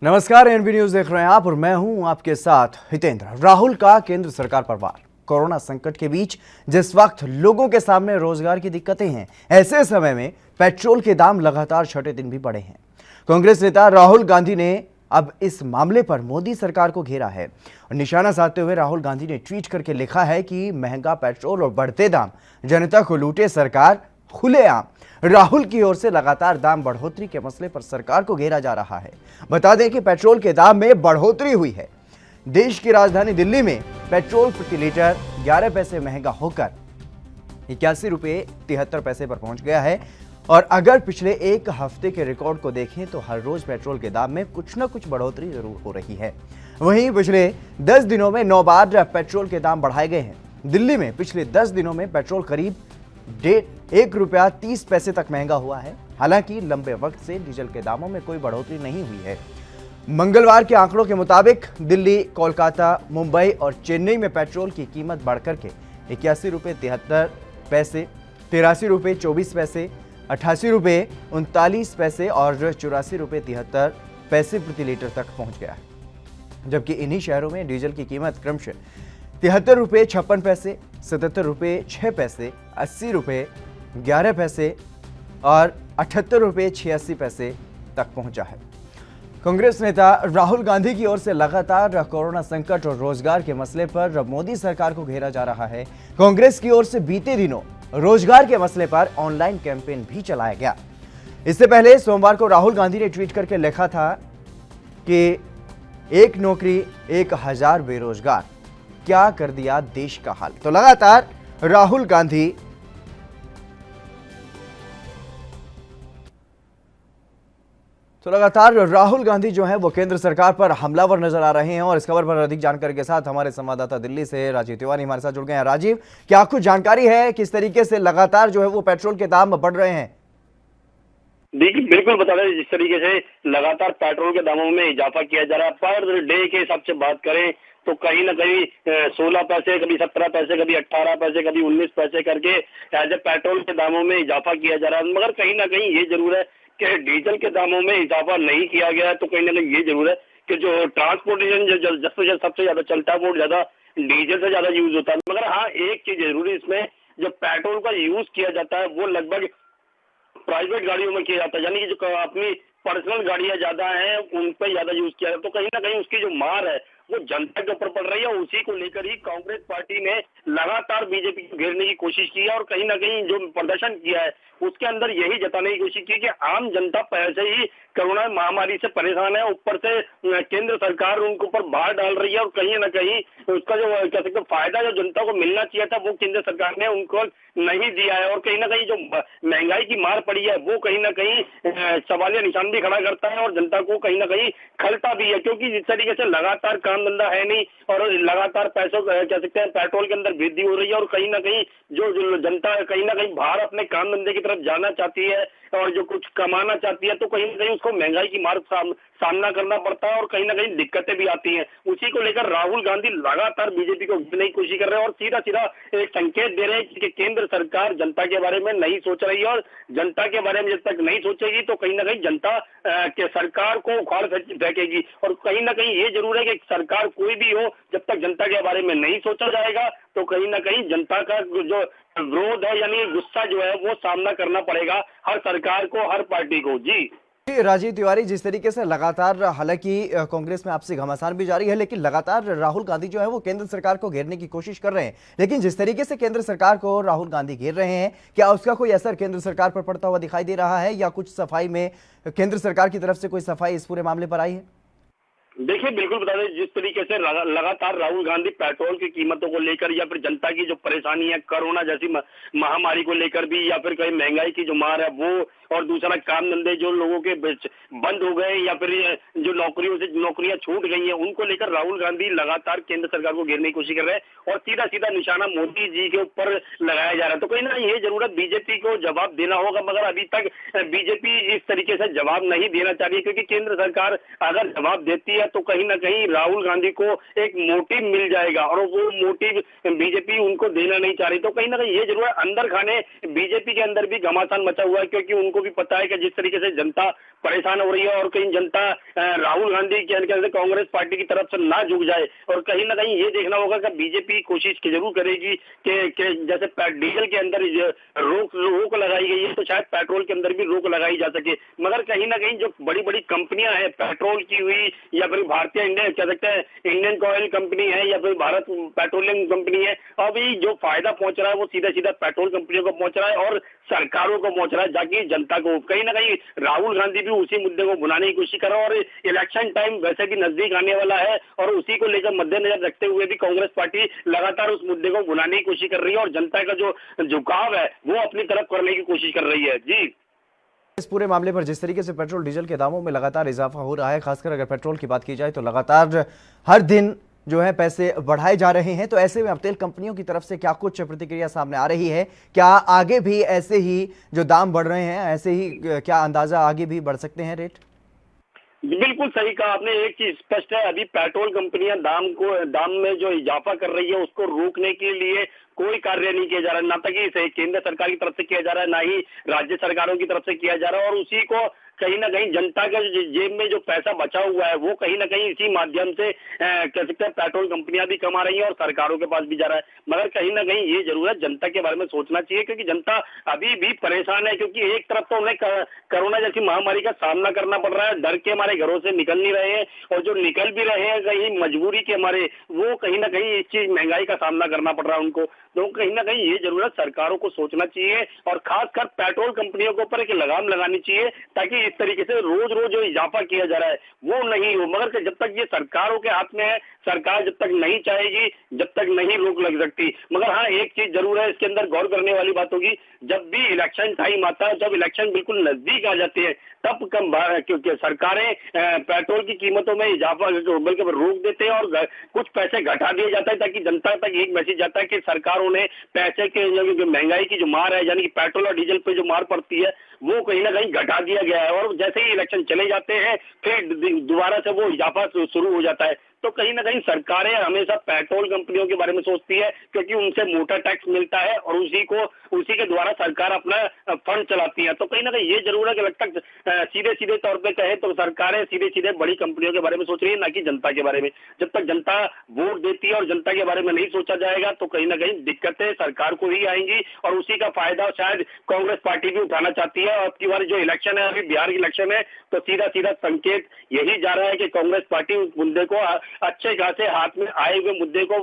नमस्कार, NB news देख रहे हैं आप और मैं हूं आपके साथ हितेंद्र। राहुल का केंद्र सरकार पर वार। कोरोना संकट के बीच जिस वक्त लोगों के सामने रोजगार की दिक्कतें हैं, ऐसे समय में पेट्रोल के दाम लगातार छठे दिन भी बढ़े हैं। कांग्रेस नेता राहुल गांधी ने अब इस मामले पर मोदी सरकार को घेरा है और निशाना साधते हुए राहुल गांधी ने ट्वीट करके लिखा है कि महंगा पेट्रोल और बढ़ते दाम, जनता को लूटे सरकार खुलेआम। राहुल की ओर से लगातार दाम बढ़ोतरी के मसले पर सरकार को घेरा जा रहा है। बता दें कि पेट्रोल के दाम में बढ़ोतरी हुई है। देश की राजधानी दिल्ली में पेट्रोल प्रति लीटर 11 पैसे महंगा होकर 81.73 रुपए पर पहुंच गया है। और अगर पिछले एक हफ्ते के रिकॉर्ड को देखें तो हर रोज पेट्रोल के दाम में कुछ न कुछ बढ़ोतरी जरूर हो रही है। वहीं पिछले 10 दिनों में 9 बार पेट्रोल के दाम बढ़ाए गए हैं। दिल्ली में पिछले 10 दिनों में पेट्रोल करीब ₹1.30 तक महंगा हुआ है। हालांकि लंबे वक्त से डीजल के दामों में कोई बढ़ोतरी नहीं हुई है। मंगलवार के आंकड़ों के मुताबिक दिल्ली, कोलकाता, मुंबई और चेन्नई में पेट्रोल की कीमत बढ़कर के 81.73, 83.24, 88.39 और ₹84.73 प्रति लीटर तक पहुंच गया है। जबकि इन्हीं शहरों में डीजल की कीमत क्रमशः ₹73.56, ₹77.06, ₹80.11 और ₹78.86 तक पहुंचा है। कांग्रेस नेता राहुल गांधी की ओर से लगातार कोरोना संकट और रोजगार के मसले पर मोदी सरकार को घेरा जा रहा है। कांग्रेस की ओर से बीते दिनों रोजगार के मसले पर ऑनलाइन कैंपेन भी चलाया गया। इससे पहले सोमवार को राहुल गांधी ने ट्वीट करके लिखा था कि एक नौकरी 1000 बेरोजगार, क्या कर दिया देश का हाल। तो लगातार राहुल गांधी जो है वो केंद्र सरकार पर हमलावर नजर आ रहे हैं। और इस खबर पर अधिक जानकारी के साथ हमारे संवाददाता दिल्ली से राजीव तिवारी हमारे साथ जुड़ गए हैं। राजीव, क्या कुछ जानकारी है किस तरीके से लगातार जो है वो पेट्रोल के दाम बढ़ रहे हैं? देखिए, बिल्कुल बता दें, जिस तरीके से लगातार पेट्रोल के दामों में इजाफा किया जा रहा है, पर डे के हिसाब से बात करें तो कहीं ना कहीं 16 पैसे, कभी 17 पैसे, कभी 18 पैसे, कभी 19 पैसे करके एज ए पेट्रोल के दामों में इजाफा किया जा रहा है। मगर कहीं ना कहीं ये जरूर है कि डीजल के दामों में इजाफा नहीं किया गया है। तो कहीं ना कहीं ये जरूर है कि जो ट्रांसपोर्टेशन जो सबसे ज्यादा चलता है वो ज्यादा डीजल से ज्यादा यूज होता है। मगर हाँ, एक चीज जरूरी इसमें, जब पेट्रोल का यूज किया जाता है वो लगभग प्राइवेट गाड़ियों में किया जाता है, यानी कि जो अपनी पर्सनल गाड़ियां ज्यादा हैं उन पर ज्यादा यूज किया जाता है। तो कहीं ना कहीं उसकी जो मार है वो जनता के ऊपर पड़ रही है। उसी को लेकर ही कांग्रेस पार्टी ने लगातार बीजेपी को घेरने की कोशिश की है और कहीं ना कहीं जो प्रदर्शन किया है उसके अंदर यही जताने की कोशिश की कि आम जनता पहले ही कोरोना महामारी से परेशान है, ऊपर से केंद्र सरकार उनके ऊपर भार डाल रही है और कहीं ना कहीं उसका जो कह सकते फायदा जो जनता को मिलना चाहिए था वो केंद्र सरकार ने उनको नहीं दिया है। और कहीं ना कहीं जो महंगाई की मार पड़ी है वो कहीं ना कहीं सवालिया निशान भी खड़ा करता है और जनता को कहीं ना कहीं खलता भी है, क्योंकि जिस तरीके से लगातार काम धंधा है नहीं और लगातार पैसों कह सकते हैं पेट्रोल के अंदर वृद्धि हो रही है और कहीं ना कहीं जो जनता कहीं ना कहीं बाहर अपने काम धंधे की तरफ जाना चाहती है और जो कुछ कमाना चाहती है, तो कहीं ना कहीं उसको महंगाई की मार सामना करना पड़ता है और कहीं ना कहीं दिक्कतें भी आती हैं। उसी को लेकर राहुल गांधी लगातार बीजेपी को घेरने की कोशिश कर रहे हैं और सीधा सीधा एक संकेत दे रहे हैं कि केंद्र सरकार जनता के बारे में नहीं सोच रही है और जनता के बारे में जब तक नहीं सोचेगी तो कहीं ना कहीं जनता के सरकार को उखाड़ फेंकेगी। और कहीं ना कहीं ये जरूर है कि सरकार कोई भी हो, जब तक जनता के बारे में नहीं सोचा जाएगा तो कहीं ना कहीं जनता का जो विरोध है यानी गुस्सा जो है वो सामना करना पड़ेगा हर सरकार को, हर पार्टी को। जी राजीव तिवारी, जिस तरीके से लगातार हालांकि कांग्रेस में आपसी घमासान भी जारी है, लेकिन लगातार राहुल गांधी जो है वो केंद्र सरकार को घेरने की कोशिश कर रहे हैं। लेकिन जिस तरीके से केंद्र सरकार को राहुल गांधी घेर रहे हैं, क्या उसका कोई असर केंद्र सरकार पर पड़ता हुआ दिखाई दे रहा है या कुछ सफाई में केंद्र सरकार की तरफ से कोई सफाई इस पूरे मामले पर आई है? देखिए, बिल्कुल बता दें, जिस तरीके से लगातार राहुल गांधी पेट्रोल की कीमतों को लेकर या फिर जनता की जो परेशानी है कोरोना जैसी महामारी को लेकर भी या फिर कहीं महंगाई की जो मार है वो और दूसरा काम धंधे जो लोगों के बंद हो गए या फिर जो नौकरियां छूट गई हैं उनको लेकर राहुल गांधी लगातार केंद्र सरकार को घेरने की कोशिश कर रहे हैं और सीधा सीधा निशाना मोदी जी के ऊपर लगाया जा रहा है। तो कहीं ना ये जरूरत बीजेपी को जवाब देना होगा, मगर अभी तक बीजेपी इस तरीके से जवाब नहीं देना चाह रही, क्योंकि केंद्र सरकार अगर जवाब देती है तो कहीं ना कहीं राहुल गांधी को एक मोटिव मिल जाएगा और वो मोटिव बीजेपी उनको देना नहीं चाह रही। तो कहीं ना कहीं ये जरूर है, अंदर खाने बीजेपी के अंदर भी घमासान मचा हुआ है, क्योंकि उनको को भी पता है कि जिस तरीके से जनता परेशान हो रही है और कहीं जनता राहुल गांधी के कांग्रेस पार्टी की तरफ से ना झुक जाए। और कहीं ना कहीं ये देखना होगा कि बीजेपी कोशिश जरूर करेगी कि जैसे डीजल के अंदर रोक लगाई गई है तो शायद पेट्रोल के अंदर भी रोक लगाई जा सके। मगर कहीं ना कहीं जो बड़ी बड़ी कंपनियां हैं, पेट्रोल की हुई या फिर भारतीय इंडियन कह सकते हैं इंडियन ऑयल कंपनी है या फिर भारत पेट्रोलियम कंपनी है, अभी जो फायदा पहुंच रहा है वो सीधा सीधा पेट्रोल कंपनियों को पहुंच रहा है और सरकारों को पहुंच रहा है, जाकि जनता को। कहीं ना कहीं राहुल गांधी भी उसी मुद्दे को भुनाने की कोशिश कर रहा है और इलेक्शन टाइम वैसे भी नजदीक आने वाला है और उसी को लेकर मद्देनजर रखते हुए भी कांग्रेस पार्टी लगातार उस मुद्दे को भुनाने की कोशिश कर रही है और जनता का जो झुकाव है वो अपनी तरफ करने की कोशिश कर रही है। जी, इस पूरे मामले पर जिस तरीके से पेट्रोल डीजल के दामों में लगातार इजाफा हो रहा है, खासकर अगर पेट्रोल की बात की जाए तो लगातार हर दिन जो है पैसे बढ़ाए जा रहे हैं, तो ऐसे में अब तेल कंपनियों की तरफ से क्या कुछ प्रतिक्रिया सामने आ रही है? क्या आगे भी ऐसे ही जो दाम बढ़ रहे हैं ऐसे ही क्या अंदाजा आगे भी बढ़ सकते हैं रेट? बिल्कुल सही कहा आपने। एक चीज स्पष्ट है, अभी पेट्रोल कंपनियां दाम में जो इजाफा कर रही है उसको रोकने के लिए कोई कार्य नहीं किया जा रहा है, ना तक कि केंद्र सरकार की तरफ से किया जा रहा है, ना ही राज्य सरकारों की तरफ से किया जा रहा है। और उसी को कहीं ना कहीं जनता के जेब में जो पैसा बचा हुआ है वो कहीं ना कहीं इसी माध्यम से कह सकते हैं पेट्रोल कंपनियां भी कमा रही हैं और सरकारों के पास भी जा रहा है। मगर कहीं ना कहीं ये जरूर है जनता के बारे में सोचना चाहिए, क्योंकि जनता अभी भी परेशान है। क्योंकि एक तरफ तो उन्हें कोरोना जैसी महामारी का सामना करना पड़ रहा है, डर के हमारे घरों से निकल नहीं रहे हैं, और जो निकल भी रहे हैं कहीं मजबूरी के हमारे, वो कहीं ना कहीं इस चीज महंगाई का सामना करना पड़ रहा है उनको। तो कहीं ना कहीं ये जरूरत सरकारों को सोचना चाहिए और खासकर पेट्रोल कंपनियों के ऊपर एक लगाम लगानी चाहिए, ताकि इस तरीके से रोज रोज जो इजाफा किया जा रहा है वो नहीं हो। मगर जब तक ये सरकारों के हाथ में है, सरकार जब तक नहीं चाहेगी जब तक नहीं रोक लग सकती। मगर हाँ, एक चीज जरूर है, इसके अंदर गौर करने वाली बात होगी, जब भी इलेक्शन टाइम आता है, जब इलेक्शन बिल्कुल नजदीक आ जाते हैं, तब क्योंकि सरकारें पेट्रोल की कीमतों में इजाफा बल्कि रोक देते हैं और कुछ पैसे घटा दिए जाता है, ताकि जनता तक एक मैसेज जाता है कि सरकारों ने पैसे के जो महंगाई की जो मार है, यानी कि पेट्रोल और डीजल पे जो मार पड़ती है वो कहीं ना कहीं घटा दिया गया है। और जैसे ही इलेक्शन चले जाते हैं फिर दोबारा से वो इजाफा शुरू हो जाता है। तो कहीं ना कहीं सरकारें हमेशा पेट्रोल कंपनियों के बारे में सोचती है, क्योंकि उनसे मोटा टैक्स मिलता है और उसी के द्वारा सरकार अपना फंड चलाती है। तो कहीं ना कहीं ये जरूर है कि लगता है सीधे सीधे तौर पे कहे तो सरकारें सीधे सीधे बड़ी कंपनियों के बारे में सोच रही है, ना कि जनता के बारे में। जब तक जनता वोट देती है और जनता के बारे में नहीं सोचा जाएगा तो कहीं ना कहीं दिक्कतें सरकार को ही आएंगी और उसी का फायदा शायद कांग्रेस पार्टी भी उठाना चाहती है। और अब की बार जो इलेक्शन है, अभी बिहार इलेक्शन है, तो सीधा सीधा संकेत यही जा रहा है कि कांग्रेस पार्टी उस मुद्दे को अच्छे खासे हाथ में आए हुए मुद्दे को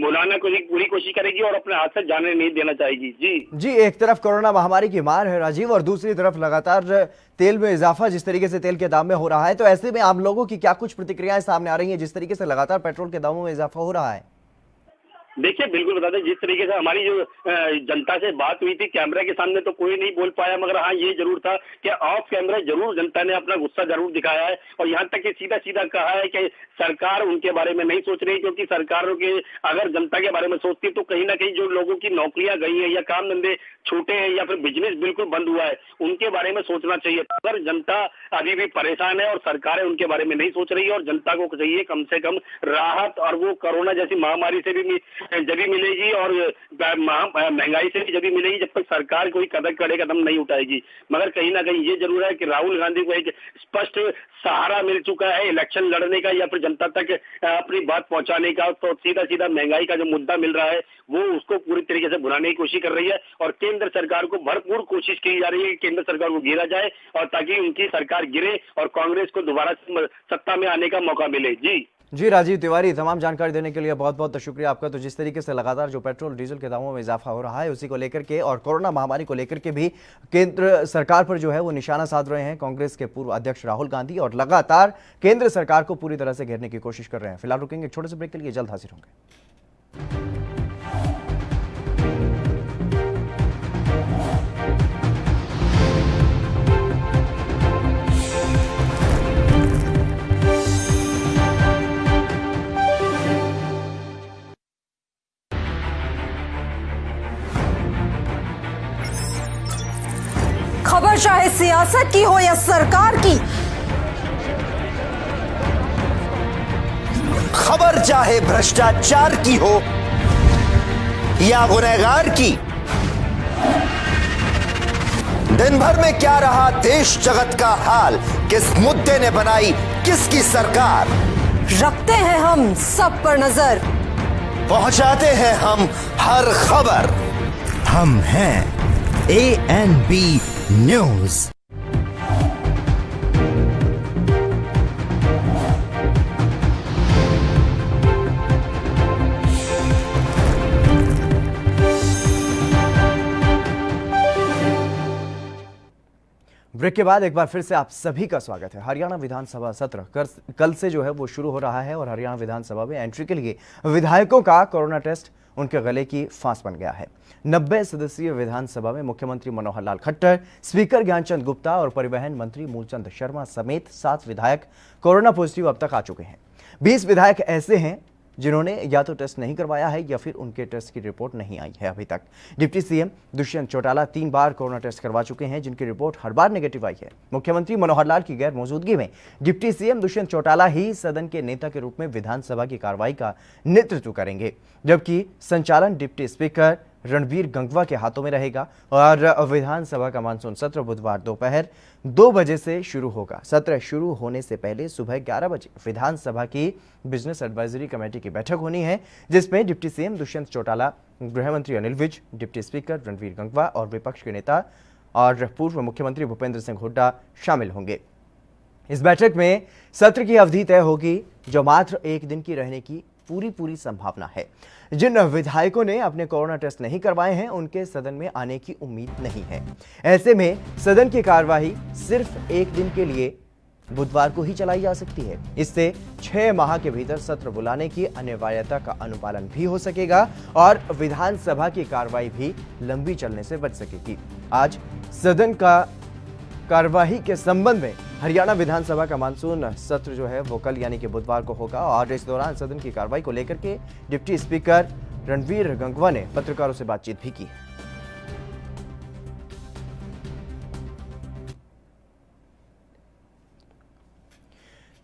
बुलाने की पूरी कोशिश करेगी और अपने हाथ से जाने नहीं देना चाहेगी। जी, एक तरफ कोरोना महामारी की मार है राजीव, और दूसरी तरफ लगातार तेल में इजाफा जिस तरीके से तेल के दाम में हो रहा है, तो ऐसे में आम लोगों की क्या कुछ प्रतिक्रियाएं सामने आ रही हैं जिस तरीके से लगातार पेट्रोल के दामों में इजाफा हो रहा है? देखिए, बिल्कुल बता दें, जिस तरीके से हमारी जो जनता से बात हुई थी कैमरा के सामने तो कोई नहीं बोल पाया, मगर हाँ ये जरूर था कि ऑफ कैमरा जरूर जनता ने अपना गुस्सा जरूर दिखाया है और यहाँ तक कि सीधा सीधा कहा है कि सरकार उनके बारे में नहीं सोच रही, क्योंकि सरकारों के अगर जनता के बारे में सोचती तो कहीं ना कहीं जो लोगों की नौकरियां गई है या काम धंधे छूटे हैं या फिर बिजनेस बिल्कुल बंद हुआ है, उनके बारे में सोचना चाहिए। अगर जनता अभी भी परेशान है और सरकारें उनके बारे में नहीं सोच रही है और जनता को चाहिए कम से कम राहत, और वो कोरोना जैसी महामारी से भी जब भी मिलेगी और महंगाई से भी जब भी मिलेगी, जब तक सरकार कोई कड़े कदम नहीं उठाएगी। मगर कहीं ना कहीं ये जरूर है कि राहुल गांधी को एक स्पष्ट सहारा मिल चुका है इलेक्शन लड़ने का या फिर जनता तक अपनी बात पहुंचाने का। तो सीधा सीधा महंगाई का जो मुद्दा मिल रहा है वो उसको पूरी तरीके से भुनाने की कोशिश कर रही है और केंद्र सरकार को भरपूर कोशिश की जा रही है कि केंद्र सरकार को गिरा जाए और ताकि उनकी सरकार गिरे और कांग्रेस को दोबारा सत्ता में आने का मौका मिले। जी राजीव तिवारी, तमाम जानकारी देने के लिए बहुत बहुत शुक्रिया आपका। तो जिस तरीके से लगातार जो पेट्रोल डीजल के दामों में इजाफा हो रहा है उसी को लेकर के और कोरोना महामारी को लेकर के भी केंद्र सरकार पर जो है वो निशाना साध रहे हैं कांग्रेस के पूर्व अध्यक्ष राहुल गांधी और लगातार केंद्र सरकार को पूरी तरह से घेरने की कोशिश कर रहे हैं। फिलहाल रुकेंगे, छोटे से ब्रेक के लिए, जल्द हाजिर होंगे। खबर चाहे सियासत की हो या सरकार की, खबर चाहे भ्रष्टाचार की हो या गुनहगार की, दिन भर में क्या रहा देश जगत का हाल, किस मुद्दे ने बनाई किसकी सरकार, रखते हैं हम सब पर नजर, पहुंचाते हैं हम हर खबर। हम हैं ANB न्यूज। ब्रेक के बाद एक बार फिर से आप सभी का स्वागत है। हरियाणा विधानसभा सत्र कल से जो है वो शुरू हो रहा है और हरियाणा विधानसभा में एंट्री के लिए विधायकों का कोरोना टेस्ट उनके गले की फांस बन गया है। 90 सदस्यीय विधानसभा में मुख्यमंत्री मनोहर लाल खट्टर, स्पीकर ज्ञानचंद गुप्ता और परिवहन मंत्री मूलचंद शर्मा समेत 7 विधायक कोरोना पॉजिटिव अब तक आ चुके हैं। 20 विधायक ऐसे हैं जिन्होंने या तो टेस्ट नहीं करवाया है या फिर उनके टेस्ट की रिपोर्ट नहीं आई है अभी तक। डिप्टी सीएम दुष्यंत चौटाला 3 बार कोरोना टेस्ट करवा चुके हैं, जिनकी रिपोर्ट हर बार नेगेटिव आई है। मुख्यमंत्री मनोहर लाल की गैर मौजूदगी में डिप्टी सीएम दुष्यंत चौटाला ही सदन के नेता के रूप में विधानसभा की कार्रवाई का नेतृत्व करेंगे, जबकि संचालन डिप्टी स्पीकर रणवीर गंगवा के हाथों में रहेगा और विधानसभा का मानसून सत्र बुधवार दोपहर 2 बजे से शुरू होगा। सत्र शुरू होने से पहले सुबह 11 बजे विधानसभा की बिजनेस एडवाइजरी कमेटी की बैठक होनी है, जिसमें डिप्टी सीएम दुष्यंत चौटाला, गृह मंत्री अनिल विज, डिप्टी स्पीकर रणवीर गंगवा और विपक्ष के नेता और पूर्व मुख्यमंत्री भूपेंद्र सिंह हुड्डा शामिल होंगे। इस बैठक में सत्र की अवधि तय होगी, जो मात्र 1 दिन की रहने की पूरी संभावना है। जिन विधायकों ने अपने कोरोना टेस्ट नहीं करवाए हैं, उनके सदन में आने की उम्मीद नहीं है। ऐसे में सदन की कार्यवाही सिर्फ 1 दिन के लिए बुधवार को ही चलाई जा सकती है। इससे 6 माह के भीतर सत्र बुलाने की अनिवार्यता का अनुपालन भी हो सकेगा और विधानसभा की कार्रवाई भी लंबी चलने से बच सकेगी। आज सदन का कार्यवाही के संबंध में हरियाणा विधानसभा का मानसून सत्र जो है वो कल यानी कि बुधवार को होगा और इस दौरान सदन की कार्रवाई को लेकर के डिप्टी स्पीकर रणवीर गंगवा ने पत्रकारों से बातचीत भी की।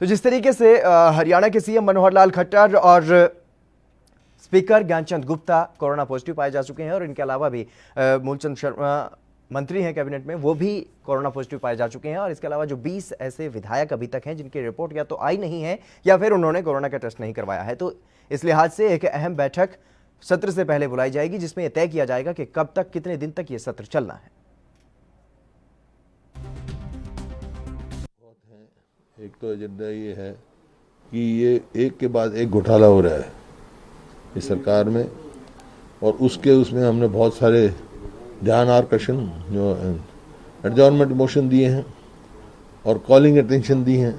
तो जिस तरीके से हरियाणा के सीएम मनोहर लाल खट्टर और speaker Gyanchand Gupta corona positive पाए जा चुके हैं और इनके अलावा भी मूलचंद शर्मा मंत्री हैं कैबिनेट में, वो भी कोरोना पॉजिटिव पाए जा चुके हैं और इसके अलावा जो 20 ऐसे विधायक अभी तक हैं जिनकी रिपोर्ट या तो आई नहीं है या फिर उन्होंने कोरोना का टेस्ट नहीं करवाया है। तो इस लिहाज से एक अहम बैठक सत्र से पहले बुलाई जाएगी, जिसमें यह तय किया जाएगा कि कब तक, कितने दिन तक ये सत्र चलना है। एक तो एजेंडा ये है कि ये एक के बाद एक घोटाला हो रहा है इस सरकार में और उसमें हमने बहुत सारे ध्यान आकर्षण जो एडजॉर्नमेंट मोशन दिए हैं और कॉलिंग अटेंशन दी हैं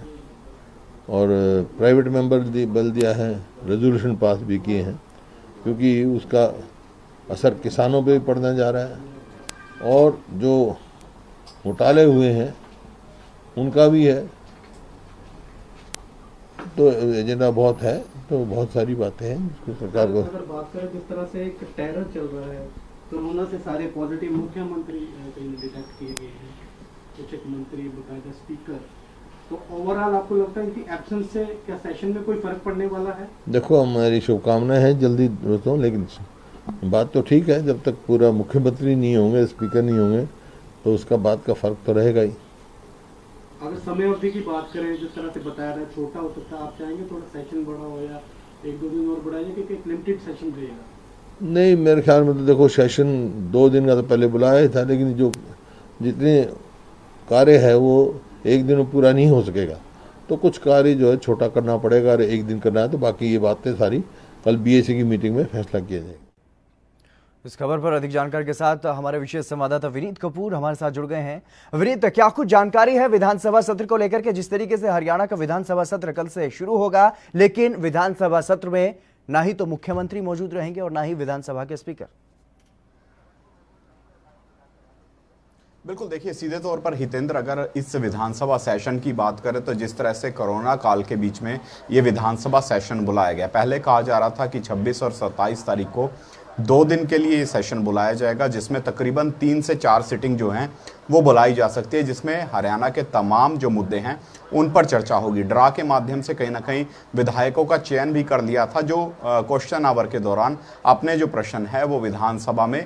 और प्राइवेट मेंबर बिल दिया है, रेजोल्यूशन पास भी किए हैं, क्योंकि उसका असर किसानों पे भी पड़ने जा रहा है और जो घोटाले हुए हैं उनका भी है। तो एजेंडा बहुत है, तो बहुत सारी बातें हैं जिसको सरकार को। अगर बात करें किस तरह से एक टेरर चल रहा है, कोरोना से सारे पॉजिटिव मुख्यमंत्री कहीं डिटेक्ट किए गए हैं, कुछ एक मंत्री बकायदा स्पीकर, तो ओवरऑल आपको लगता है कि एब्सेंस से क्या सेशन में कोई फर्क पड़ने वाला है? देखो, हमारी शुभकामनाएं हैं जल्दी दोस्तों, लेकिन बात तो ठीक है, जब तक पूरा मुख्यमंत्री नहीं होंगे, स्पीकर नहीं होंगे, तो उसका बात का फर्क तो रहेगा ही। अगर समय अवधि की बात करें, जिस तरह से बताया रहा है छोटा हो सकता है, आप चाहेंगे थोड़ा सेशन बड़ा हो या 1-2 दिन और बढ़ाइए, क्योंकि एक लिमिटेड सेशन रहेगा? नहीं, मेरे ख्याल में तो देखो सेशन 2 दिन का तो पहले बुलाया ही था, लेकिन जो जितने कार्य है वो 1 दिन में पूरा नहीं हो सकेगा, तो कुछ कार्य जो है छोटा करना पड़ेगा और 1 दिन करना है, तो बाकी ये बातें सारी कल BAC की मीटिंग में फैसला किया जाएगा। इस खबर पर अधिक जानकारी के साथ हमारे विशेष संवाददाता विनीत कपूर हमारे साथ जुड़ गए हैं। विनीत, क्या कुछ जानकारी है विधानसभा सत्र को लेकर के? जिस तरीके से हरियाणा का विधानसभा सत्र कल से शुरू होगा, लेकिन विधानसभा सत्र में ना ही तो मुख्यमंत्री मौजूद रहेंगे और ना ही विधानसभा के स्पीकर। बिल्कुल, देखिए सीधे तौर पर हितेंद्र, अगर इस विधानसभा सेशन की बात करें तो जिस तरह से कोरोना काल के बीच में ये विधानसभा सेशन बुलाया गया, पहले कहा जा रहा था कि 26 और 27 तारीख को 2 दिन के लिए ये सेशन बुलाया जाएगा, जिसमें तकरीबन 3 से 4 सिटिंग जो हैं वो बुलाई जा सकती है, जिसमें हरियाणा के तमाम जो मुद्दे हैं उन पर चर्चा होगी। ड्रा के माध्यम से कहीं ना कहीं विधायकों का चयन भी कर लिया था, जो क्वेश्चन आवर के दौरान अपने जो प्रश्न है वो विधानसभा में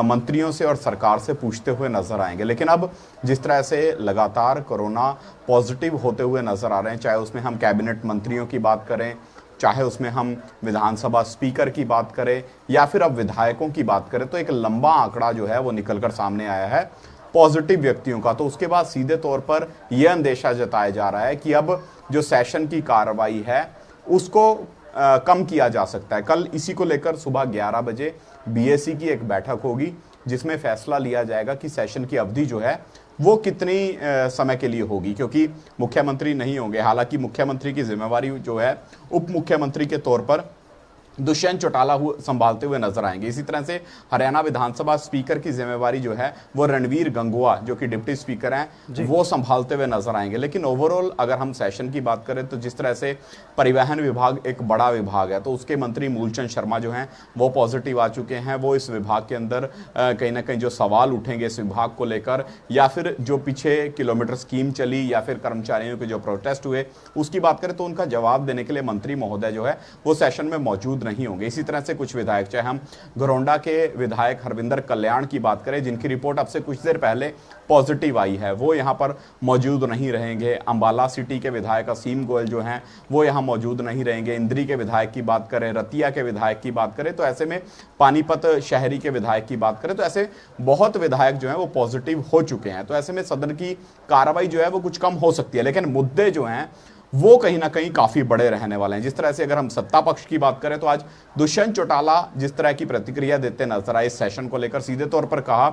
मंत्रियों से और सरकार से पूछते हुए नजर आएंगे। लेकिन अब जिस तरह से लगातार कोरोना पॉजिटिव होते हुए नजर आ रहे हैं, चाहे उसमें हम कैबिनेट मंत्रियों की बात करें, चाहे उसमें हम विधानसभा स्पीकर की बात करें या फिर अब विधायकों की बात करें, तो एक लंबा आंकड़ा जो है वो निकलकर सामने आया है पॉजिटिव व्यक्तियों का। तो उसके बाद सीधे तौर पर यह अंदेशा जताया जा रहा है कि अब जो सेशन की कार्रवाई है उसको कम किया जा सकता है। कल इसी को लेकर सुबह 11 बजे बीएसी की एक बैठक होगी, जिसमें फैसला लिया जाएगा कि सेशन की अवधि जो है वो कितनी समय के लिए होगी, क्योंकि मुख्यमंत्री नहीं होंगे। हालांकि मुख्यमंत्री की जिम्मेवारी जो है उप मुख्यमंत्री के तौर पर दुष्यंत चौटाला संभालते हुए नजर आएंगे। इसी तरह से हरियाणा विधानसभा स्पीकर की जिम्मेवारी जो है वो रणवीर गंगवा, जो कि डिप्टी स्पीकर हैं, वो संभालते हुए नजर आएंगे। लेकिन ओवरऑल अगर हम सेशन की बात करें तो जिस तरह से परिवहन विभाग एक बड़ा विभाग है, तो उसके मंत्री मूलचंद शर्मा जो हैं वो पॉजिटिव आ चुके हैं। वो इस विभाग के अंदर कहीं ना कहीं जो सवाल उठेंगे इस विभाग को लेकर, या फिर जो पीछे किलोमीटर स्कीम चली या फिर कर्मचारियों के जो प्रोटेस्ट हुए उसकी बात करें, तो उनका जवाब देने के लिए मंत्री महोदय जो है वो सेशन में मौजूद नहीं होंगे। इसी तरह से कुछ विधायक, चाहे हम घरौंडा के विधायक हरविंदर कल्याण की बात करें, जिनकी रिपोर्ट अब से कुछ देर पहले पॉजिटिव आई है, वो यहां पर मौजूद नहीं रहेंगे। अंबाला सिटी के विधायक असीम गोयल जो हैं वो यहां मौजूद नहीं रहेंगे। इंद्री के विधायक की बात करें, रतिया के विधायक की बात करें, तो ऐसे में पानीपत शहरी के विधायक की बात करें, तो ऐसे बहुत विधायक जो हैं वो पॉजिटिव हो चुके हैं। तो ऐसे में सदन की कार्रवाई जो है वो कुछ कम हो सकती है, लेकिन मुद्दे जो हैं वो कहीं ना कहीं काफी बड़े रहने वाले हैं। जिस तरह से अगर हम सत्ता पक्ष की बात करें, तो आज दुष्यंत चौटाला जिस तरह की प्रतिक्रिया देते नजर आए इस सेशन को लेकर, सीधे तौर पर कहा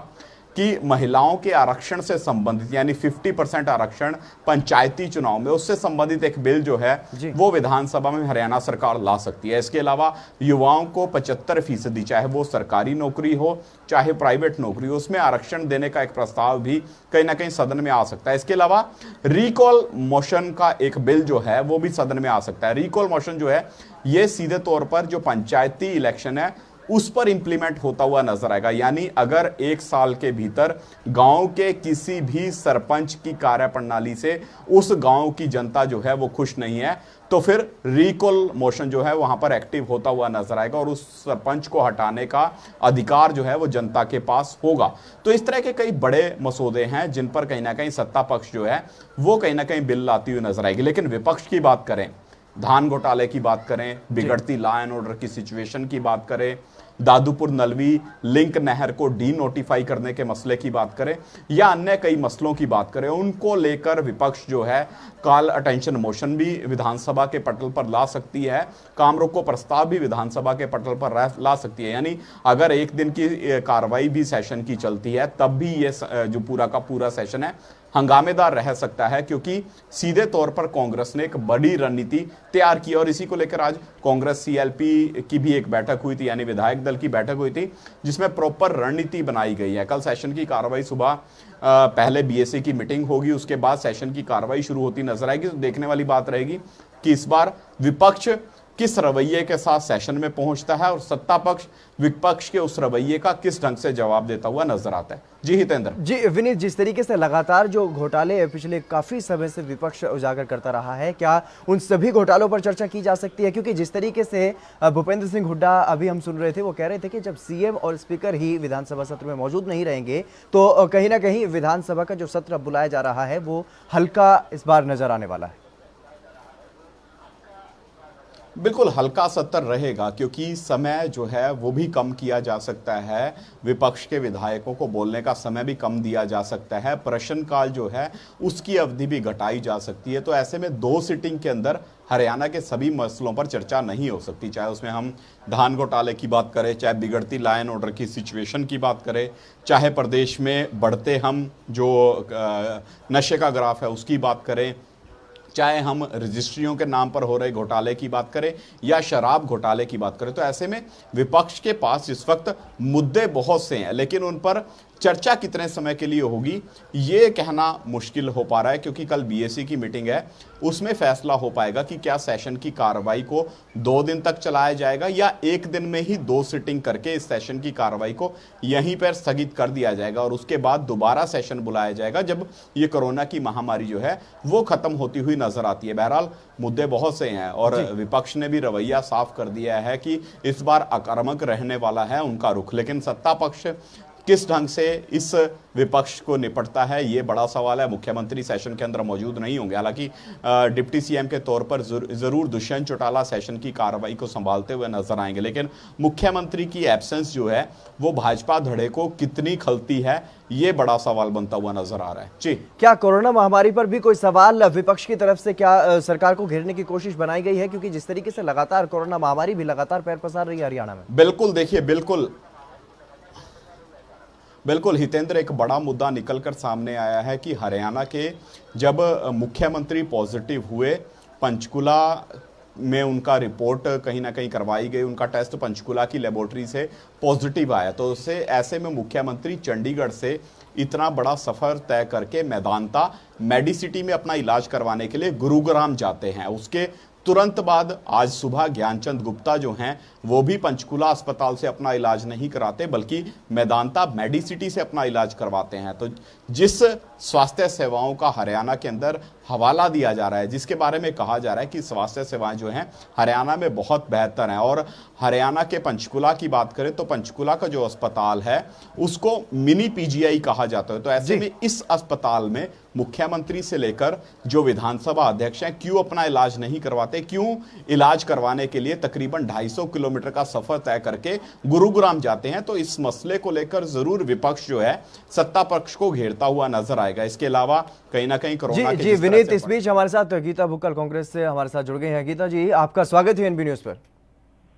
कि महिलाओं के आरक्षण से संबंधित, यानी 50% आरक्षण पंचायती चुनाव में, उससे संबंधित एक बिल जो है वो विधानसभा में हरियाणा सरकार ला सकती है। इसके अलावा युवाओं को 75%, चाहे वो सरकारी नौकरी हो चाहे प्राइवेट नौकरी हो, उसमें आरक्षण देने का एक प्रस्ताव भी कहीं ना कहीं सदन में आ सकता है। इसके अलावा रिकॉल मोशन का एक बिल जो है वो भी सदन में आ सकता है। रिकॉल मोशन जो है ये सीधे तौर पर जो पंचायती इलेक्शन है उस पर इंप्लीमेंट होता हुआ नजर आएगा। यानी अगर 1 साल के भीतर गांव के किसी भी सरपंच की कार्यप्रणाली से उस गांव की जनता जो है वो खुश नहीं है, तो फिर रिकॉल मोशन जो है वहां पर एक्टिव होता हुआ नजर आएगा और उस सरपंच को हटाने का अधिकार जो है वो जनता के पास होगा। तो इस तरह के कई बड़े मसौदे हैं जिन पर कहीं ना कहीं सत्ता पक्ष जो है वो कहीं ना कहीं बिल लाती हुई नजर आएगी। लेकिन विपक्ष की बात करें, धान घोटाले की बात करें, बिगड़ती लॉ एंड ऑर्डर की सिचुएशन की बात करें, दादूपुर नलवी लिंक नहर को डी नोटिफाई करने के मसले की बात करें या अन्य कई मसलों की बात करें, उनको लेकर विपक्ष जो है कॉल अटेंशन मोशन भी विधानसभा के पटल पर ला सकती है, काम रोको प्रस्ताव भी विधानसभा के पटल पर ला सकती है। यानी अगर 1 दिन की कार्रवाई भी सेशन की चलती है तब भी ये जो पूरा का पूरा सेशन है हंगामेदार रह सकता है, क्योंकि सीधे तौर पर कांग्रेस ने एक बड़ी रणनीति तैयार की और इसी को लेकर आज कांग्रेस सीएलपी की भी एक बैठक हुई थी, यानी विधायक दल की बैठक हुई थी, जिसमें प्रॉपर रणनीति बनाई गई है। कल सेशन की कार्रवाई सुबह पहले बीएससी की मीटिंग होगी, उसके बाद सेशन की कार्रवाई शुरू होती नजर आएगी। तो देखने वाली बात रहेगी कि इस बार विपक्ष किस रवैये के साथ सेशन में पहुंचता है और सत्ता पक्ष विपक्ष के उस रवैये का किस ढंग से जवाब देता हुआ नजर आता है। जी हितेंद्र। जी विनीत, जिस तरीके से लगातार जो घोटाले पिछले काफी समय से विपक्ष उजागर करता रहा है, क्या उन सभी घोटालों पर चर्चा की जा सकती है? क्योंकि जिस तरीके से भूपेंद्र सिंह हुड्डा अभी हम सुन रहे थे, वो कह रहे थे कि जब सीएम और स्पीकर ही विधानसभा सत्र में मौजूद नहीं रहेंगे तो कहीं ना कहीं विधानसभा का जो सत्र बुलाया जा रहा है वो हल्का इस बार नजर आने वाला है। बिल्कुल हल्का सत्र रहेगा, क्योंकि समय जो है वो भी कम किया जा सकता है, विपक्ष के विधायकों को बोलने का समय भी कम दिया जा सकता है, प्रश्नकाल जो है उसकी अवधि भी घटाई जा सकती है। तो ऐसे में 2 सिटिंग के अंदर हरियाणा के सभी मसलों पर चर्चा नहीं हो सकती, चाहे उसमें हम धान घोटाले की बात करें, चाहे बिगड़ती लॉ एंड ऑर्डर की सिचुएशन की बात करें, चाहे प्रदेश में बढ़ते हम जो नशे का ग्राफ है उसकी बात करें, चाहे हम रजिस्ट्रियों के नाम पर हो रहे घोटाले की बात करें या शराब घोटाले की बात करें। तो ऐसे में विपक्ष के पास इस वक्त मुद्दे बहुत से हैं, लेकिन उन पर चर्चा कितने समय के लिए होगी ये कहना मुश्किल हो पा रहा है, क्योंकि कल बीएसी की मीटिंग है, उसमें फैसला हो पाएगा कि क्या सेशन की कार्रवाई को 2 दिन तक चलाया जाएगा या एक दिन में ही 2 सिटिंग करके इस सेशन की कार्रवाई को यहीं पर स्थगित कर दिया जाएगा और उसके बाद दोबारा सेशन बुलाया जाएगा जब ये कोरोना की महामारी जो है वो खत्म होती हुई नजर आती है। बहरहाल मुद्दे बहुत से हैं और विपक्ष ने भी रवैया साफ कर दिया है कि इस बार आक्रामक रहने वाला है उनका रुख, लेकिन सत्ता पक्ष किस ढंग से इस विपक्ष को निपटता है ये बड़ा सवाल है। मुख्यमंत्री सेशन के अंदर मौजूद नहीं होंगे, हालांकि डिप्टी सीएम के तौर पर जरूर दुष्यंत चौटाला सेशन की कार्रवाई को संभालते हुए नजर आएंगे, लेकिन मुख्यमंत्री की एब्सेंस जो है वो भाजपा धड़े को कितनी खलती है ये बड़ा सवाल बनता हुआ नजर आ रहा है। जी, क्या कोरोना महामारी पर भी कोई सवाल विपक्ष की तरफ से क्या सरकार को घेरने की कोशिश बनाई गई है, क्योंकि जिस तरीके से लगातार कोरोना महामारी भी लगातार पैर पसार रही है हरियाणा में? बिल्कुल, देखिए बिल्कुल हितेंद्र, एक बड़ा मुद्दा निकलकर सामने आया है कि हरियाणा के जब मुख्यमंत्री पॉजिटिव हुए, पंचकुला में उनका रिपोर्ट कहीं ना कहीं करवाई गई, उनका टेस्ट पंचकुला की लेबोरेटरी से पॉजिटिव आया, तो उससे ऐसे में मुख्यमंत्री चंडीगढ़ से इतना बड़ा सफर तय करके मेदांता मेडिसिटी में अपना इलाज करवाने के लिए गुरुग्राम जाते हैं। उसके तुरंत बाद आज सुबह ज्ञानचंद गुप्ता जो हैं वो भी पंचकुला अस्पताल से अपना इलाज नहीं कराते बल्कि मेदांता मेडिसिटी से अपना इलाज करवाते हैं। तो जिस स्वास्थ्य सेवाओं का हरियाणा के अंदर हवाला दिया जा रहा है, जिसके बारे में कहा जा रहा है कि स्वास्थ्य सेवाएं जो हैं हरियाणा में बहुत बेहतर हैं, और हरियाणा के पंचकुला की बात करें तो पंचकुला का जो अस्पताल है उसको मिनी पीजीआई कहा जाता है। तो ऐसे में इस अस्पताल में मुख्यमंत्री से लेकर जो विधानसभा अध्यक्ष हैं क्यों अपना इलाज नहीं करवाते, क्यों इलाज करवाने के लिए तकरीबन 250 किलोमीटर का सफर तय करके गुरुग्राम जाते हैं। तो इस मसले को लेकर जरूर विपक्ष जो है सत्ता पक्ष को घेरता हुआ नजर आएगा। इसके अलावा कहीं ना कहीं कोरोना जी विनीत, इस बीच हमारे साथ गीता भुक्कल कांग्रेस से हमारे साथ जुड़ गए हैं। गीता जी, आपका स्वागत है एनबी न्यूज पर।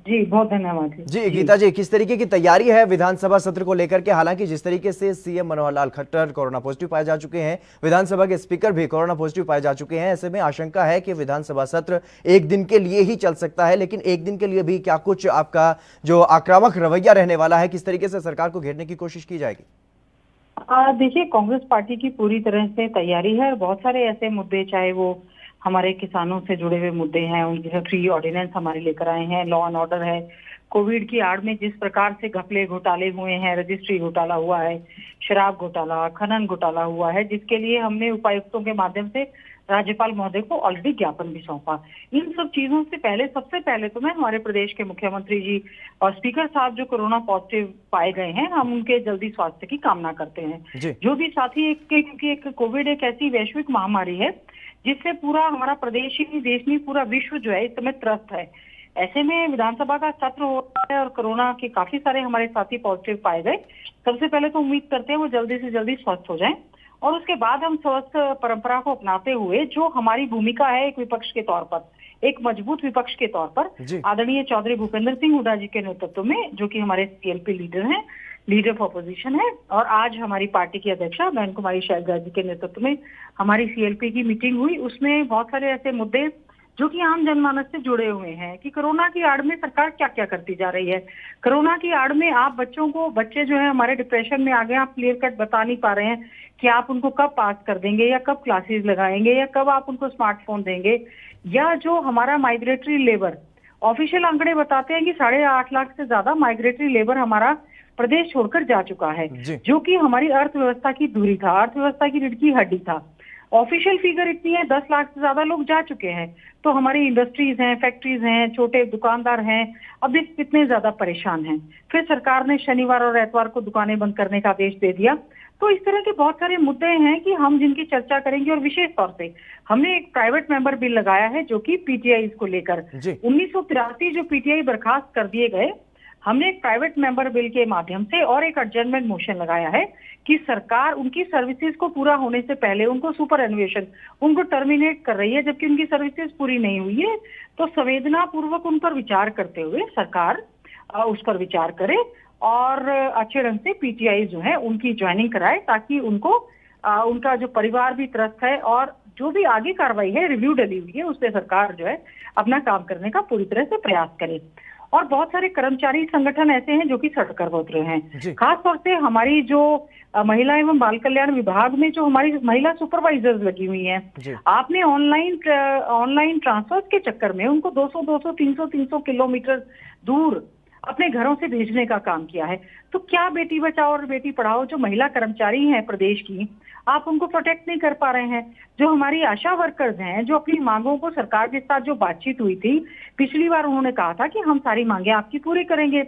जी बहुत धन्यवाद जी गीता जी, किस तरीके की तैयारी है विधानसभा सत्र को लेकर के? हालांकि जिस तरीके से CM Manohar Lal Khattar corona positive पाए जा चुके हैं, विधानसभा के स्पीकर भी कोरोना पॉजिटिव पाए जा चुके हैं, ऐसे में आशंका है कि विधानसभा सत्र एक दिन के लिए ही चल सकता है, लेकिन एक दिन के लिए भी क्या कुछ आपका जो आक्रामक रवैया रहने वाला है, किस तरीके से सरकार को घेरने की कोशिश की जाएगी? देखिए, कांग्रेस पार्टी की पूरी तरह से तैयारी है और बहुत सारे ऐसे मुद्दे, चाहे वो हमारे किसानों से जुड़े हुए मुद्दे हैं, उनके फ्री ऑर्डिनेंस हमारे लेकर आए हैं, लॉ एंड ऑर्डर है, कोविड की आड़ में जिस प्रकार से घपले घोटाले हुए हैं, रजिस्ट्री घोटाला हुआ है, शराब घोटाला, खनन घोटाला हुआ है, जिसके लिए हमने उपायुक्तों के माध्यम से राज्यपाल महोदय को ऑलरेडी ज्ञापन भी सौंपा। इन सब चीजों से पहले, सबसे पहले तो मैं हमारे प्रदेश के मुख्यमंत्री जी और स्पीकर साहब जो कोरोना पॉजिटिव पाए गए हैं, हम उनके जल्दी स्वास्थ्य की कामना करते हैं। जो भी साथी, क्योंकि एक कोविड एक ऐसी वैश्विक महामारी है जिससे पूरा हमारा प्रदेश ही, देश नहीं, पूरा विश्व जो है इस समय त्रस्त है। ऐसे में विधानसभा का सत्र हो रहा है और कोरोना के काफी सारे हमारे साथी पॉजिटिव पाए गए। सबसे पहले तो उम्मीद करते हैं वो जल्दी से जल्दी स्वस्थ हो जाएं और उसके बाद हम स्वस्थ परंपरा को अपनाते हुए जो हमारी भूमिका है एक विपक्ष के तौर पर, एक मजबूत विपक्ष के तौर पर आदरणीय चौधरी भूपेंद्र सिंह हुड्डा जी के नेतृत्व में, जो कि हमारे सीएलपी लीडर हैं, लीडर ऑफ ऑपोजिशन है, और आज हमारी पार्टी की अध्यक्षा बहन कुमारी शैलजा जी के नेतृत्व में हमारी सीएलपी की मीटिंग हुई। उसमें बहुत सारे ऐसे मुद्दे जो कि आम जनमानस से जुड़े हुए हैं कि कोरोना की आड़ में सरकार क्या क्या करती जा रही है। कोरोना की आड़ में आप बच्चे जो है हमारे डिप्रेशन में आ गए, आप क्लियर कट बता नहीं पा रहे हैं कि आप उनको कब पास कर देंगे या कब क्लासेस लगाएंगे या कब आप उनको स्मार्टफोन देंगे, या जो हमारा माइग्रेटरी लेबर, ऑफिशियल आंकड़े बताते हैं कि 8.5 लाख से ज्यादा माइग्रेटरी लेबर हमारा प्रदेश छोड़कर जा चुका है, जो कि हमारी अर्थव्यवस्था की धुरी था, अर्थव्यवस्था की रीढ़ की हड्डी था। ऑफिशियल फिगर इतनी है, 10 लाख से ज्यादा लोग जा चुके हैं। तो हमारी इंडस्ट्रीज हैं, फैक्ट्रीज हैं, छोटे दुकानदार हैं, अब कितने ज्यादा परेशान हैं। फिर सरकार ने शनिवार और एतवार को दुकानें बंद करने का आदेश दे दिया। तो इस तरह के बहुत सारे मुद्दे हैं कि हम जिनकी चर्चा करेंगे, और विशेष तौर से हमने एक प्राइवेट मेंबर बिल लगाया है जो कि पीटीआई को लेकर 1983 जो पीटीआई बर्खास्त कर दिए गए, हमने एक प्राइवेट मेंबर बिल के माध्यम से और एक एडजर्नमेंट मोशन लगाया है कि सरकार उनकी सर्विसेज को पूरा होने से पहले उनको सुपर एनुएशन उनको टर्मिनेट कर रही है, जबकि उनकी सर्विसेज पूरी नहीं हुई है। तो संवेदना पूर्वक उन पर विचार करते हुए सरकार उस पर विचार करे और अच्छे ढंग से पीटीआई जो है उनकी ज्वाइनिंग कराए, ताकि उनको उनका जो परिवार भी त्रस्त है और जो भी आगे कार्रवाई है, रिव्यू डली हुई है, उस पर सरकार जो है अपना काम करने का पूरी तरह से प्रयास करे। और बहुत सारे कर्मचारी संगठन ऐसे हैं जो कि सड़क पर उतरे हैं। खास तौर से हमारी जो महिला एवं बाल कल्याण विभाग में जो हमारी महिला सुपरवाइजर्स लगी हुई हैं, आपने ऑनलाइन ट्रांसफर्स के चक्कर में उनको 200, 300 किलोमीटर दूर अपने घरों से भेजने का काम किया है। तो क्या बेटी बचाओ और बेटी पढ़ाओ जो महिला कर्मचारी हैं प्रदेश की, आप उनको प्रोटेक्ट नहीं कर पा रहे हैं। जो हमारी आशा वर्कर्स हैं, जो अपनी मांगों को सरकार के साथ जो बातचीत हुई थी, पिछली बार उन्होंने कहा था कि हम सारी मांगे आपकी पूरी करेंगे।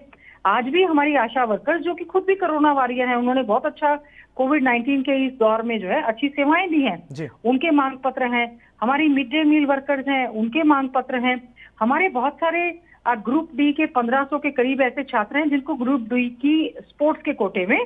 आज भी हमारी आशा वर्कर्स जो कि खुद भी कोरोना वॉरियर हैं, उन्होंने बहुत अच्छा कोविड-19 के इस दौर में जो है अच्छी सेवाएं दी हैं, उनके मांग पत्र हैं। हमारी मिड डे मील वर्कर्स हैं, उनके मांग पत्र हैं। हमारे बहुत सारे ग्रुप डी के 1500 के करीब ऐसे छात्र हैं जिनको ग्रुप डी की स्पोर्ट्स के कोटे में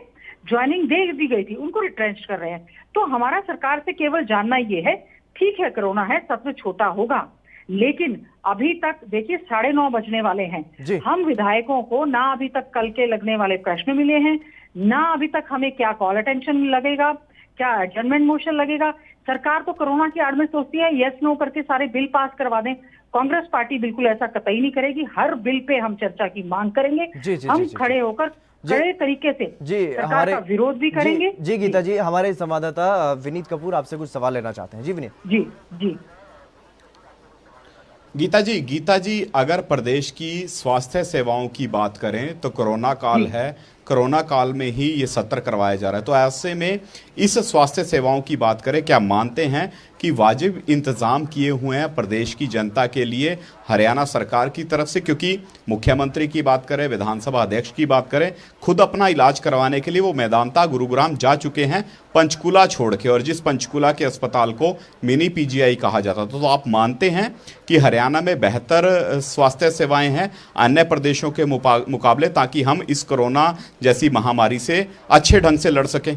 ज्वाइनिंग दे दी गई थी, उनको रिट्रेंच कर रहे हैं। तो हमारा सरकार से केवल जानना ये है, ठीक है कोरोना है, सत्र छोटा होगा, लेकिन अभी तक देखिए 9:30 बजने वाले हैं। हम विधायकों को ना अभी तक कल के लगने वाले प्रश्न मिले हैं, ना अभी तक हमें क्या कॉल अटेंशन लगेगा, क्या एडजर्नमेंट मोशन लगेगा। सरकार तो कोरोना की आड़ में सोचती है यस नो करके सारे बिल पास करवा दें। कांग्रेस पार्टी बिल्कुल ऐसा कतई नहीं करेगी। हर बिल पे हम चर्चा की मांग करेंगे। हम खड़े होकर कड़े तरीके से सरकार का विरोध भी करेंगे। जी गीता जी, हमारे संवाददाता विनीत कपूर आपसे कुछ सवाल लेना चाहते हैं। जी विनीत। जी गीता जी, अगर प्रदेश की स्वास्थ्य सेवाओं की बात करें तो कोरोना काल है, कोरोना काल में ही ये सत्र करवाया जा रहा है, तो ऐसे में इस स्वास्थ्य सेवाओं की बात करें, क्या मानते हैं कि वाजिब इंतजाम किए हुए हैं प्रदेश की जनता के लिए हरियाणा सरकार की तरफ से? क्योंकि मुख्यमंत्री की बात करें, विधानसभा अध्यक्ष की बात करें, खुद अपना इलाज करवाने के लिए वो मैदानता गुरुग्राम जा चुके हैं, पंचकूला छोड़ के, और जिस पंचकूला के अस्पताल को मिनी पीजीआई कहा जाता था। तो आप मानते हैं कि हरियाणा में बेहतर स्वास्थ्य सेवाएं हैं अन्य प्रदेशों के मुकाबले, ताकि हम इस कोरोना जैसी महामारी से अच्छे ढंग से लड़ सकें?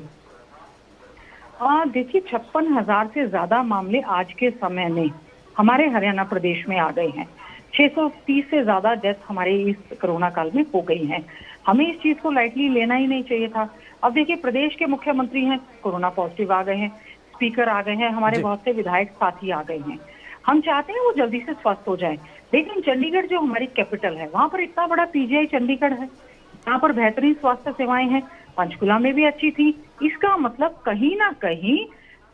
देखिए 56,000 से ज्यादा मामले आज के समय में हमारे हरियाणा प्रदेश में आ गए हैं। 630 से ज्यादा डेथ हमारे इस कोरोना काल में हो गई हैं। हमें इस चीज को लाइटली लेना ही नहीं चाहिए था। अब देखिए प्रदेश के मुख्यमंत्री हैं, कोरोना पॉजिटिव आ गए हैं, स्पीकर आ गए हैं, हमारे बहुत से विधायक साथी आ गए हैं। हम चाहते हैं वो जल्दी से स्वस्थ हो जाए, लेकिन चंडीगढ़ जो हमारी कैपिटल है, वहां पर इतना बड़ा पीजीआई चंडीगढ़ है, यहाँ पर बेहतरीन स्वास्थ्य सेवाएं हैं, पंचकुला में भी अच्छी थी। इसका मतलब कहीं ना कहीं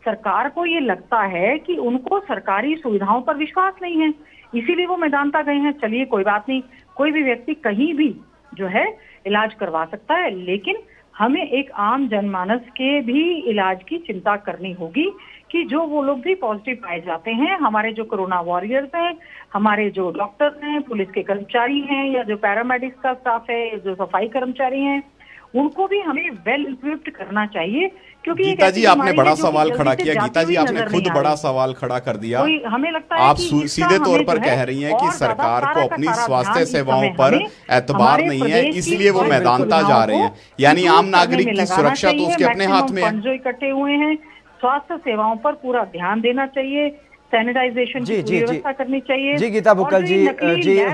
सरकार को ये लगता है कि उनको सरकारी सुविधाओं पर विश्वास नहीं है, इसीलिए वो मैदानता गए हैं। चलिए कोई बात नहीं, कोई भी व्यक्ति कहीं भी जो है इलाज करवा सकता है, लेकिन हमें एक आम जनमानस के भी इलाज की चिंता करनी होगी कि जो वो लोग भी पॉजिटिव पाए जाते हैं, हमारे जो कोरोना वॉरियर्स हैं, हमारे जो डॉक्टर्स हैं, पुलिस के कर्मचारी हैं, या जो पैरामेडिक्स का स्टाफ है, जो सफाई कर्मचारी हैं, उनको भी हमें वेल इक्विप्ड करना चाहिए। क्योंकि गीता जी आपने बड़ा सवाल खड़ा किया, गीता जी आपने खुद बड़ा सवाल खड़ा कर दिया। हमें लगता है आप सीधे तौर पर कह रही हैं कि सरकार को अपनी स्वास्थ्य सेवाओं पर एतबार नहीं है, इसलिए वो मैदानता जा रहे हैं। यानी आम नागरिक की सुरक्षा तो उसके अपने हाथ में है। जो इकट्ठे हुए हैं, स्वास्थ्य सेवाओं पर पूरा ध्यान देना चाहिए, सैनिटाइजेशन की व्यवस्था करनी चाहिए। जी गीता बुक्कल जी,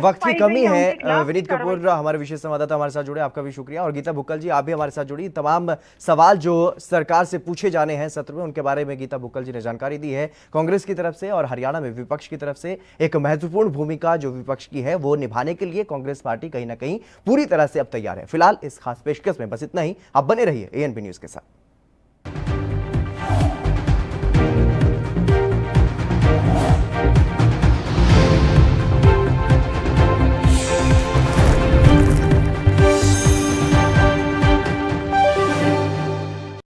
वक्त की कमी है। विनीत कपूर हमारे विशेष संवाददाता हमारे साथ जुड़े, आपका भी शुक्रिया। और गीता बुक्कल जी, आप भी हमारे साथ जुड़ी। तमाम सवाल जो सरकार से पूछे जाने हैं सत्र में, उनके बारे में गीता बुक्कल जी ने जानकारी दी है। कांग्रेस की तरफ से और हरियाणा में विपक्ष की तरफ से एक महत्वपूर्ण भूमिका जो विपक्ष की है वो निभाने के लिए कांग्रेस पार्टी कहीं ना कहीं पूरी तरह से अब तैयार है। फिलहाल इस खास पेशकश में बस इतना ही। आप बने रहिए ANP न्यूज के साथ।